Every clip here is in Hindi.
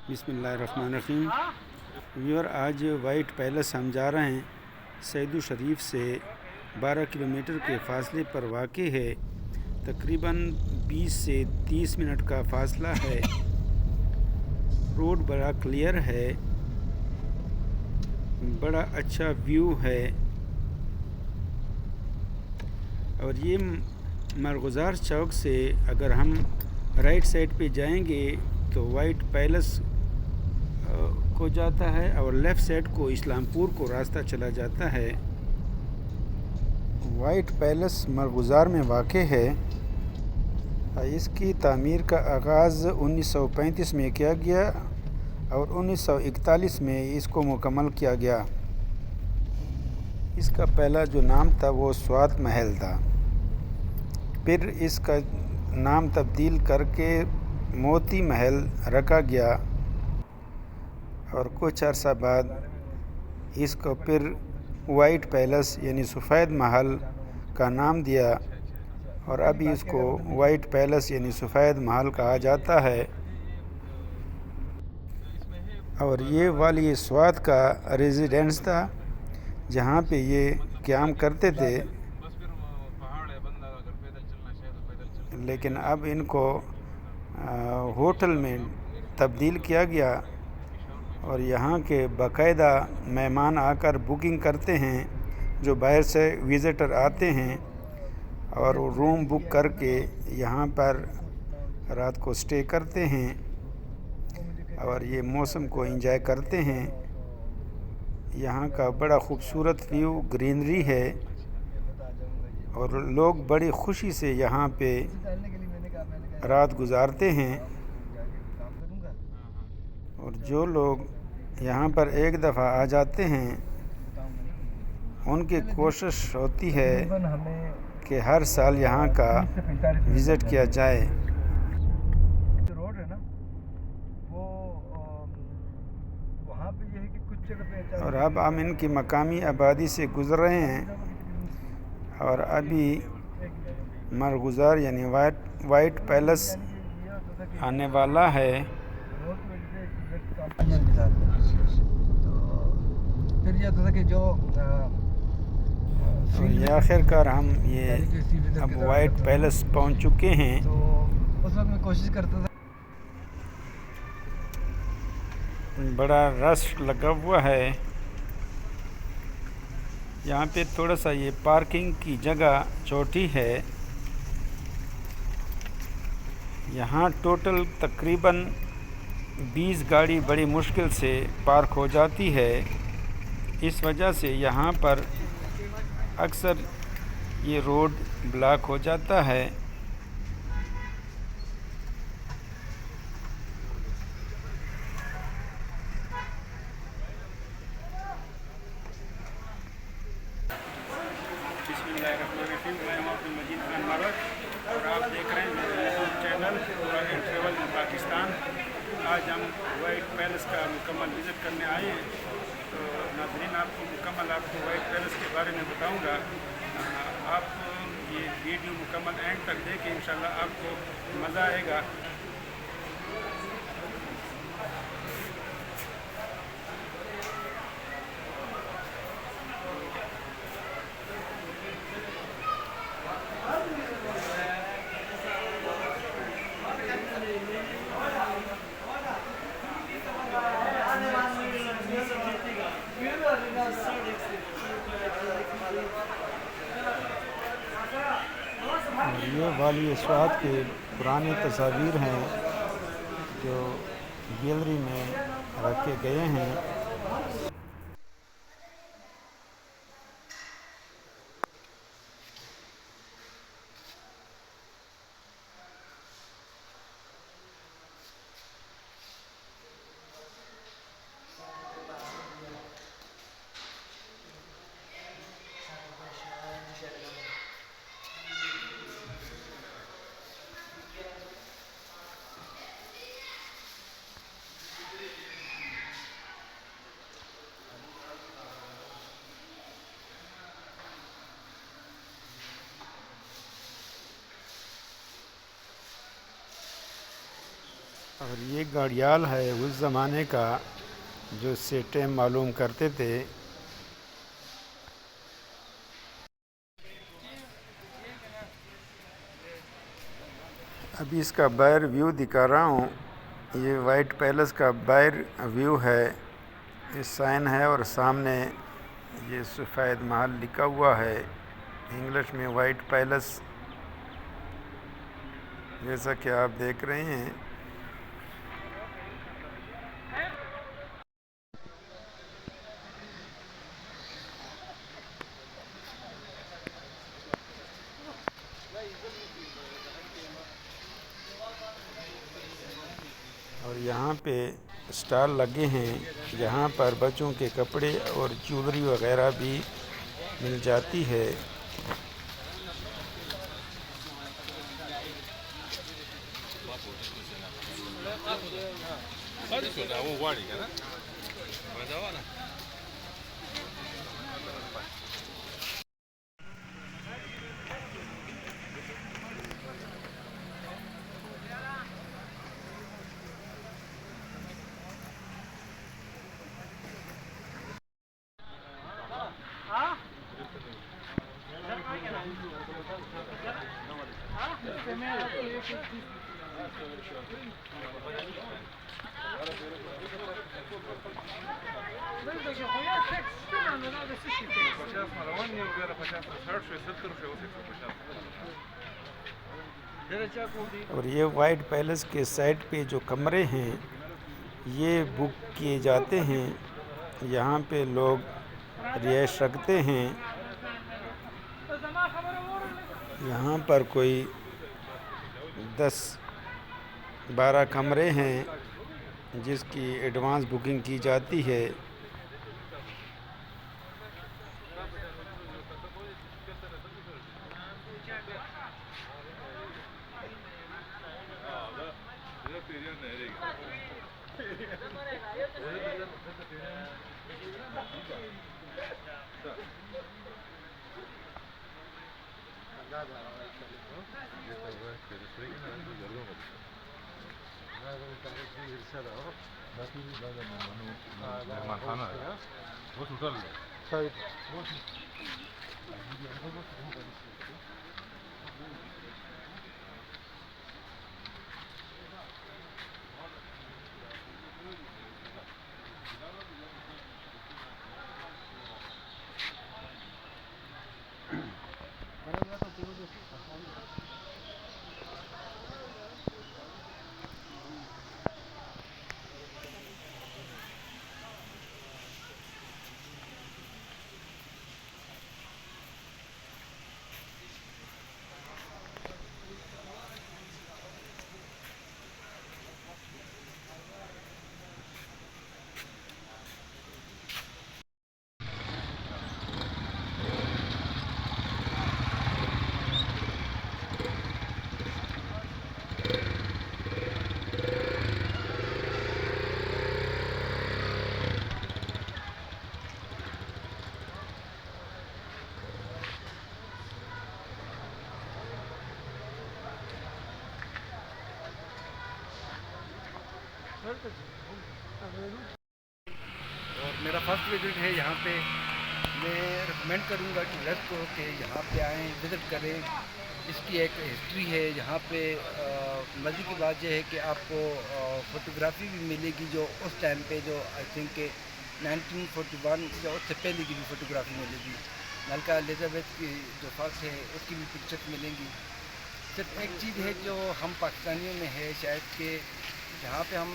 बिस्मिल्लाहिर्रहमानिर्रहीम। व्यूअर, आज वाइट पैलेस हम जा रहे हैं। सैयद शरीफ से 12 किलोमीटर के फासले पर वाक़ है। तकरीबन 20 से 30 मिनट का फ़ासला है। रोड बड़ा क्लियर है, बड़ा अच्छा व्यू है। और ये मरगुज़ार चौक से अगर हम राइट साइड पे जाएंगे तो वाइट पैलेस को जाता है और लेफ़्ट साइड को इस्लामपुर को रास्ता चला जाता है। वाइट पैलेस मरगुज़ार में वाक़ है। इसकी तामीर का आगाज़ 1935 में किया गया और 1941 में इसको मुकम्मल किया गया। इसका पहला जो नाम था वो स्वात महल था। फिर इसका नाम तब्दील करके मोती महल रखा गया और कुछ अर्सा बाद इसको फिर वाइट पैलेस यानी सफ़ेद महल का नाम दिया और अभी इसको वाइट पैलेस यानी सफ़ेद महल कहा जाता है। और ये वाली स्वात का रेजिडेंस था जहाँ पे ये क़याम करते थे, लेकिन अब इनको होटल में तब्दील किया गया और यहाँ के बाकायदा मेहमान आकर बुकिंग करते हैं। जो बाहर से विज़िटर आते हैं और रूम बुक करके यहाँ पर रात को स्टे करते हैं और ये मौसम को एंजॉय करते हैं। यहाँ का बड़ा ख़ूबसूरत व्यू, ग्रीनरी है और लोग बड़ी खुशी से यहाँ पे रात गुजारते हैं। और जो लोग यहाँ पर एक दफ़ा आ जाते हैं उनकी कोशिश होती है कि हर साल यहाँ का विज़िट किया जाए। रोड है ना वो वहाँ पे ये है कि कुछ जगह पे और अब हम इनकी मकामी आबादी से गुज़र रहे हैं और अभी मरगुज़ार यानी वाइट पैलेस आने वाला है। फिर ये होता था कि जो और ये आखिरकार हम ये अब वाइट पैलेस पहुंच चुके हैं। तो उस वक्त मैं कोशिश करता था। बड़ा रश लगा हुआ है यहाँ पे। थोड़ा सा ये पार्किंग की जगह छोटी है। यहाँ टोटल तकरीबन 20 गाड़ी बड़ी मुश्किल से पार्क हो जाती है। इस वजह से यहाँ पर अक्सर ये रोड ब्लॉक हो जाता है। बिस्मिल्लाहिर्रहमानिर्रहीम। मैं हूं अब्दुल मजीद खान मारक और आप देख रहे हैं मेरे YouTube channel travel in Pakistan. आज हम वाइट पैलेस का मुकम्मल विज़िट करने आए हैं। तो नाज़रीन, आपको वाइट पैलेस के बारे में बताऊंगा। आप ये वीडियो मुकम्मल एंड तक देखें, इंशाल्लाह आपको मज़ा आएगा। ये वाली स्वाद के पुराने तस्वीर हैं जो गैलरी में रखे गए हैं। और ये घड़ियाल है उस ज़माने का जो इससे टाइम मालूम करते थे। अभी इसका बाहर व्यू दिखा रहा हूँ। ये वाइट पैलेस का बाहर व्यू है। ये साइन है और सामने ये सफ़ेद महल लिखा हुआ है इंग्लिश में, वाइट पैलेस, जैसा कि आप देख रहे हैं। और यहाँ पे स्टॉल लगे हैं जहाँ पर बच्चों के कपड़े और ज्वेलरी वगैरह भी मिल जाती है। और ये वाइट पैलेस के साइड पे जो कमरे हैं ये बुक किए जाते हैं। यहाँ पे लोग रिहाइश रखते हैं। यहाँ पर कोई 10-12 कमरे हैं जिसकी एडवांस बुकिंग की जाती है। और मेरा फर्स्ट विजिट है यहाँ पे। मैं रिकमेंड करूँगा कि रस को कि यहाँ पे आएँ, विज़िट करें। इसकी एक हिस्ट्री है यहाँ पे। मज़े की बात यह है कि आपको फ़ोटोग्राफी भी मिलेगी जो उस टाइम पे, जो आई थिंक के 1941 या उससे पहले की भी फ़ोटोग्राफी मिलेगी। मलका एलिज़ाबेथ की जो फर्स्ट है उसकी भी पिक्चर्स मिलेंगी। सिर्फ एक चीज़ है जो हम पाकिस्तानियों में है शायद कि यहाँ पे हम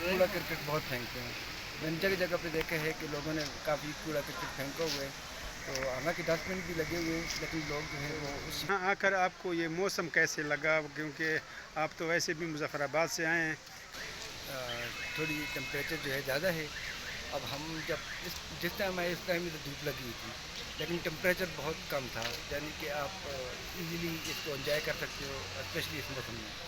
कूड़ा करकट बहुत फेंकते हैं। मैंने जगह जगह पे देखा है कि लोगों ने काफ़ी कूड़ा करकट फेंका हुआ है, तो हालांकि डस्टबिन भी लगे हुए हैं, लेकिन लोग जो है वो उस यहाँ आकर आपको ये मौसम कैसे लगा, क्योंकि आप तो वैसे भी मुजफ्फराबाद से आए हैं। थोड़ी टेम्परेचर जो है ज़्यादा है। अब हम जब जिस टाइम आए इस टाइम में तो धूप लगी हुई थी, लेकिन टेम्परेचर बहुत कम था, यानी कि आप इजीली इसको एंजॉय कर सकते हो, स्पेशली इस मौसम में।